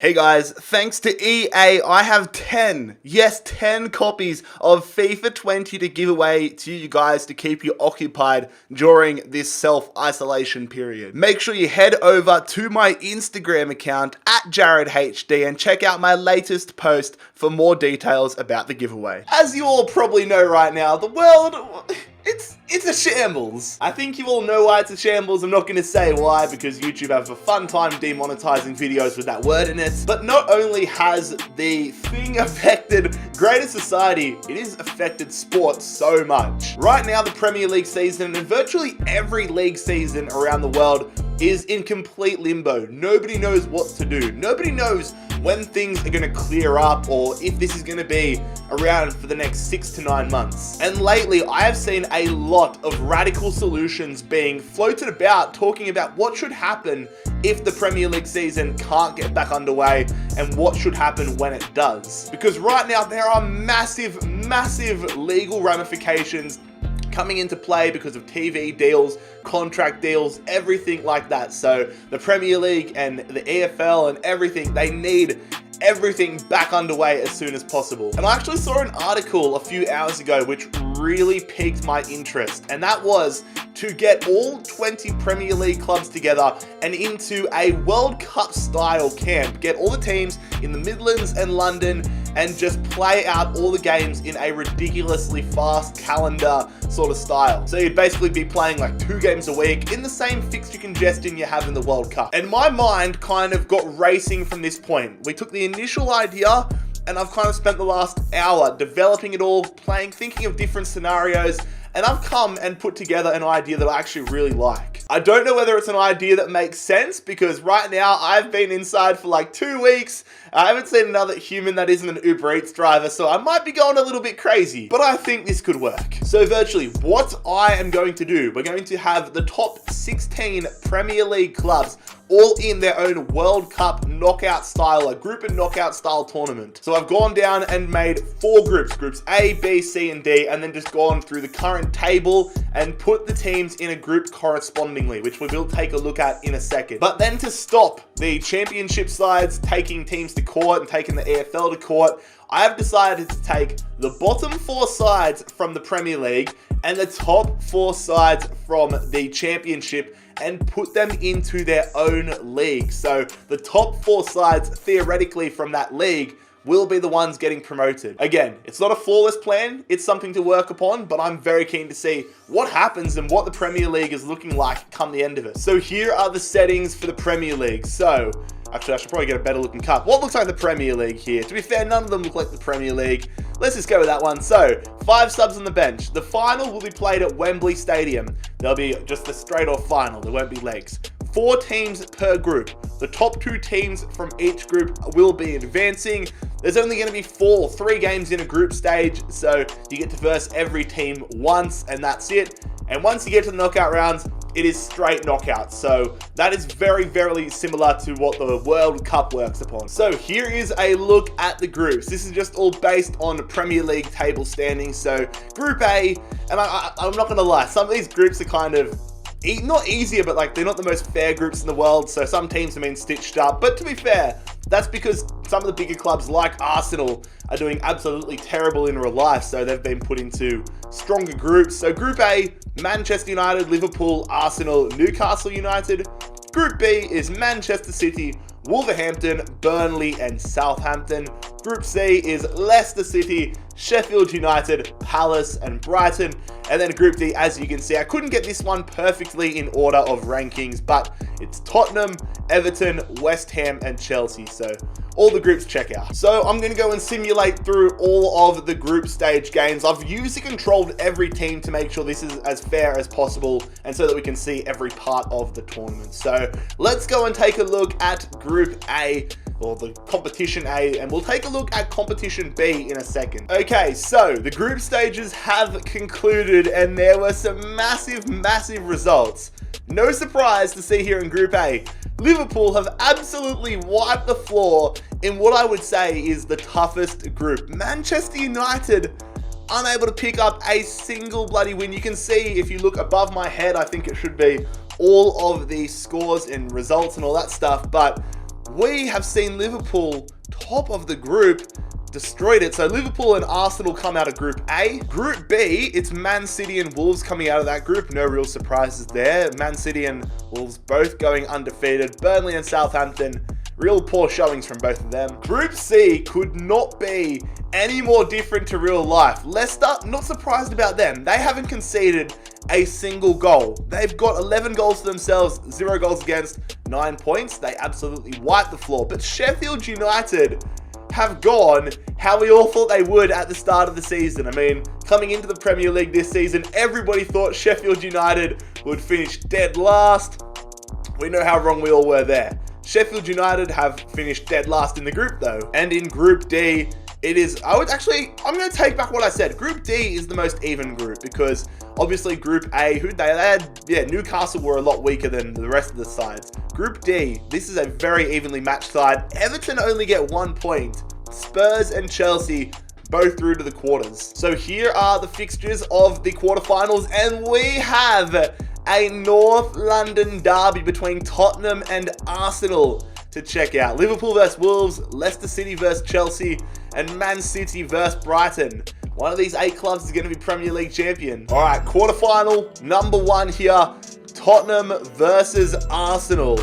Hey guys, thanks to EA, I have 10 copies of FIFA 20 to give away to you guys to keep you occupied during this self-isolation period. Make sure you head over to my Instagram account at JaredHD and check out my latest post for more details about the giveaway. As you all probably know right now, the world... It's a shambles. I think you all know why it's a shambles. I'm not going to say why because YouTube have a fun time demonetizing videos with that word in it. But not only has the thing affected greater society, it has affected sports so much. Right now, the Premier League season and virtually every league season around the world is in complete limbo. Nobody knows what to do. Nobody knows when things are going to clear up or if this is going to be around for the next 6 to 9 months. And lately, I have seen a lot of radical solutions being floated about, talking about what should happen if the Premier League season can't get back underway and what should happen when it does. Because right now, there are massive legal ramifications coming into play because of TV deals, contract deals, everything like that. So the Premier League and the EFL and everything, they need everything back underway as soon as possible. And I actually saw an article a few hours ago which really piqued my interest, and that was to get all 20 Premier League clubs together and into a World Cup style camp. Get all the teams in the Midlands and London and just play out all the games in a ridiculously fast calendar sort of style. So you'd basically be playing like 2 games a week in the same fixture congestion you have in the World Cup. And my mind kind of got racing from this point. We took the initial idea and I've kind of spent the last hour developing it all, thinking of different scenarios, and I've come and put together an idea that I actually really like. I don't know whether it's an idea that makes sense because right now I've been inside for like 2 weeks. I haven't seen another human that isn't an Uber Eats driver, so I might be going a little bit crazy, but I think this could work. So virtually what I am going to do, we're going to have the top 16 Premier League clubs all in their own World Cup knockout style, a group and knockout style tournament. So I've gone down and made 4 groups A, B, C, and D, and then just gone through the current table and put the teams in a group correspondingly, which we will take a look at in a second. But then to stop the championship sides taking teams to court and taking the EFL to court, I have decided to take the bottom 4 sides from the Premier League and the top 4 sides from the Championship and put them into their own league. So the top 4 sides, theoretically, from that league will be the ones getting promoted. Again, it's not a flawless plan, it's something to work upon, but I'm very keen to see what happens and what the Premier League is looking like come the end of it. So here are the settings for the Premier League. So, actually, I should probably get a better looking cut. What looks like the Premier League here? To be fair, none of them look like the Premier League. Let's just go with that one. So, 5 subs on the bench. The final will be played at Wembley Stadium. There'll be just a straight off final. There won't be legs. 4 teams per group. The top 2 teams from each group will be advancing. There's only going to be 3 games in a group stage, so you get to verse every team once, and that's it. And once you get to the knockout rounds, it is straight knockouts. So that is very similar to what the World Cup works upon. So here is a look at the groups. This is just all based on Premier League table standings. So Group A, and I'm not going to lie, some of these groups are kind of not easier, but like they're not the most fair groups in the world. So some teams have been stitched up. But to be fair, that's because some of the bigger clubs like Arsenal are doing absolutely terrible in real life. So they've been put into stronger groups. So Group A, Manchester United, Liverpool, Arsenal, Newcastle United. Group B is Manchester City, Wolverhampton, Burnley, and Southampton. Group C is Leicester City, Sheffield United, Palace, and Brighton. And then Group D, as you can see, I couldn't get this one perfectly in order of rankings, but it's Tottenham, Everton, West Ham, and Chelsea. So all the groups check out. So I'm going to go and simulate through all of the group stage games. I've user controlled every team to make sure this is as fair as possible and so that we can see every part of the tournament. So let's go and take a look at Group A, or the competition A, and we'll take a look at competition B in a second. Okay, so the group stages have concluded and there were some massive results. No surprise to see here in Group A, Liverpool have absolutely wiped the floor in what I would say is the toughest group. Manchester United unable to pick up a single bloody win. You can see if you look above my head, I think it should be all of the scores and results and all that stuff, but we have seen Liverpool top of the group, destroyed it. So Liverpool and Arsenal come out of Group A. Group B, it's Man City and Wolves coming out of that group. No real surprises there. Man City and Wolves both going undefeated. Burnley and Southampton, real poor showings from both of them. Group C could not be any more different to real life. Leicester, not surprised about them. They haven't conceded a single goal. They've got 11 goals to themselves, 0 goals against, 9 points. They absolutely wiped the floor. But Sheffield United have gone how we all thought they would at the start of the season. I mean, coming into the Premier League this season, everybody thought Sheffield United would finish dead last. We know how wrong we all were there. Sheffield United have finished dead last in the group though. And in Group D, it is, I'm going to take back what I said. Group D is the most even group because obviously Group A, Newcastle were a lot weaker than the rest of the sides. Group D, this is a very evenly matched side. Everton only get 1 point. Spurs and Chelsea both through to the quarters. So here are the fixtures of the quarterfinals, and we have a North London derby between Tottenham and Arsenal to check out. Liverpool versus Wolves, Leicester City versus Chelsea, and Man City versus Brighton. One of these 8 clubs is going to be Premier League champion. All right, quarterfinal number 1 here. Tottenham versus Arsenal.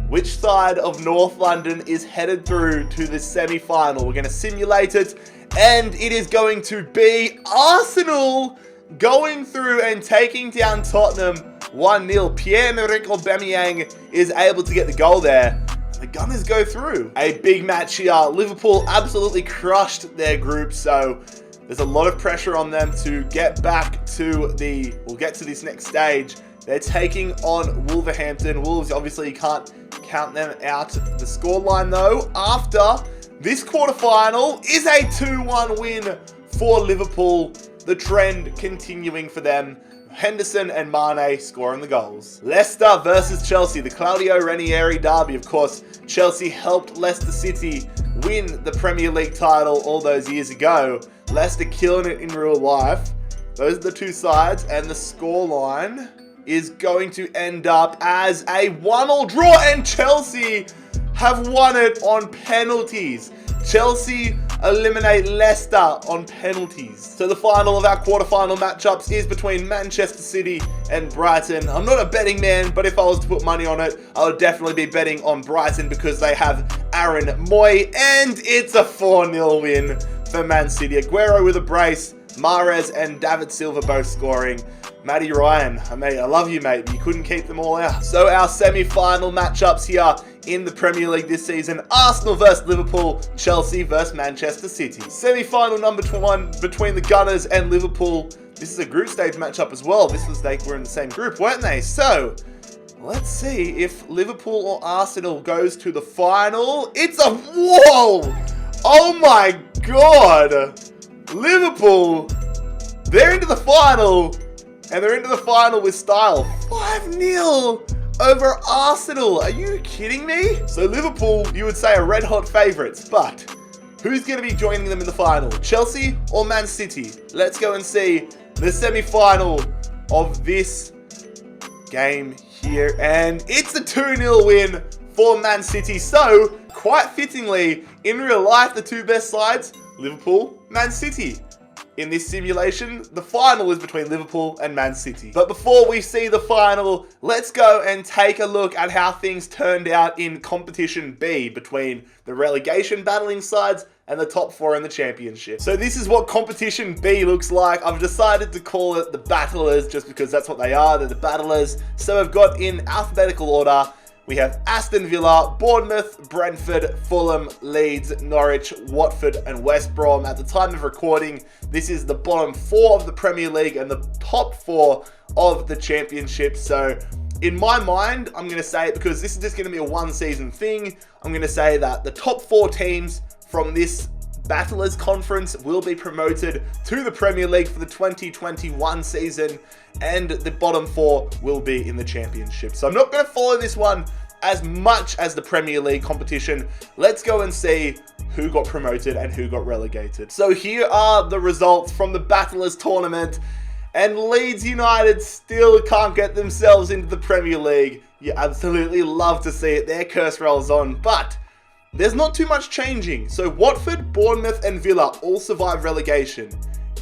Which side of North London is headed through to the semi-final? We're going to simulate it, and it is going to be Arsenal going through and taking down Tottenham 1-0. Pierre-Emerick Aubameyang is able to get the goal there. The Gunners go through. A big match here. Liverpool absolutely crushed their group, so there's a lot of pressure on them to get back to we'll get to this next stage. They're taking on Wolverhampton. Wolves, obviously, you can't count them out. The scoreline, though, after this quarterfinal is a 2-1 win for Liverpool. The trend continuing for them. Henderson and Mane scoring the goals. Leicester versus Chelsea, the Claudio Ranieri derby. Of course, Chelsea helped Leicester City win the Premier League title all those years ago. Leicester killing it in real life. Those are the two sides, and the scoreline is going to end up as a 1-1 draw, and Chelsea have won it on penalties. Chelsea eliminate Leicester on penalties. So the final of our quarterfinal matchups is between Manchester City and Brighton. I'm not a betting man, but if I was to put money on it, I would definitely be betting on Brighton because they have Aaron Moy, and it's a 4-0 win for Man City. Aguero with a brace, Mahrez and David Silva both scoring. Matty Ryan, I love you, mate, but you couldn't keep them all out. So our semi-final matchups here in the Premier League this season: Arsenal versus Liverpool, Chelsea versus Manchester City. Semi-final number 1 between the Gunners and Liverpool. This is a group stage matchup as well. They were in the same group, weren't they? So let's see if Liverpool or Arsenal goes to the final. It's a whoa! Oh my god! Liverpool, they're into the final. And they're into the final with style. 5-0 over Arsenal. Are you kidding me? So Liverpool, you would say, are red-hot favourites. But who's going to be joining them in the final? Chelsea or Man City? Let's go and see the semi-final of this game here. And it's a 2-0 win for Man City. So, quite fittingly, in real life, the two best sides, Liverpool, Man City. In this simulation, the final is between Liverpool and Man City. But before we see the final, let's go and take a look at how things turned out in Competition B between the relegation battling sides and the top 4 in the championship. So this is what Competition B looks like. I've decided to call it the Battlers just because that's what they are. They're the Battlers. So I've got in alphabetical order, we have Aston Villa, Bournemouth, Brentford, Fulham, Leeds, Norwich, Watford, and West Brom. At the time of recording, this is the bottom 4 of the Premier League and the top 4 of the Championship. So in my mind, I'm going to say it because this is just going to be a one-season thing. I'm going to say that the top 4 teams from this Battlers Conference will be promoted to the Premier League for the 2021 season, and the bottom 4 will be in the Championship. So I'm not going to follow this one as much as the Premier League competition. Let's go and see who got promoted and who got relegated. So here are the results from the Battlers tournament, and Leeds United still can't get themselves into the Premier League. You absolutely love to see it. Their curse rolls on, but there's not too much changing. So Watford, Bournemouth and Villa all survived relegation.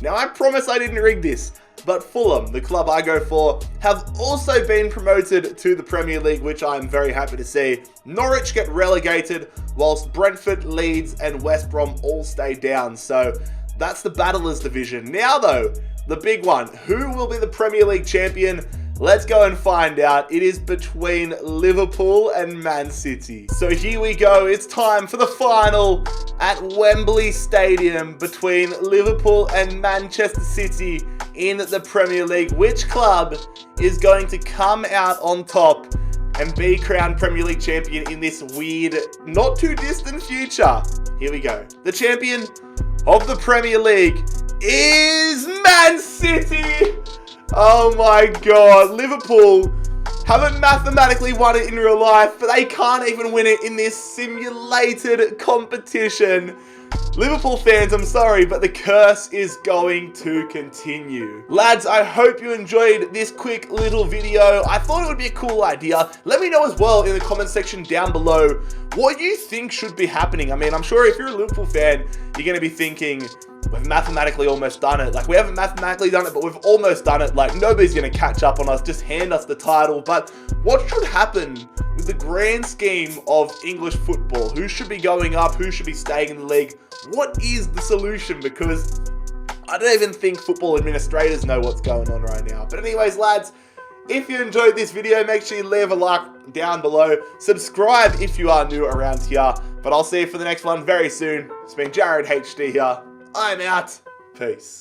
Now I promise I didn't rig this, but Fulham, the club I go for, have also been promoted to the Premier League, which I'm very happy to see. Norwich get relegated, whilst Brentford, Leeds and West Brom all stay down. So that's the Battlers division. Now though, the big one. Who will be the Premier League champion? Let's go and find out. It is between Liverpool and Man City. So here we go. It's time for the final at Wembley Stadium between Liverpool and Manchester City in the Premier League. Which club is going to come out on top and be crowned Premier League champion in this weird, not too distant future? Here we go. The champion of the Premier League is Man City. Oh my god, Liverpool haven't mathematically won it in real life, but they can't even win it in this simulated competition. Liverpool fans, I'm sorry, but the curse is going to continue. Lads, I hope you enjoyed this quick little video. I thought it would be a cool idea. Let me know as well in the comment section down below what you think should be happening. I mean, I'm sure if you're a Liverpool fan, you're going to be thinking, we've mathematically almost done it. Like, we haven't mathematically done it, but we've almost done it. Like, nobody's going to catch up on us. Just hand us the title. But what should happen with the grand scheme of English football? Who should be going up? Who should be staying in the league? What is the solution? Because I don't even think football administrators know what's going on right now. But anyways, lads, if you enjoyed this video, make sure you leave a like down below. Subscribe if you are new around here. But I'll see you for the next one very soon. It's been Jared HD here. I'm out. Peace.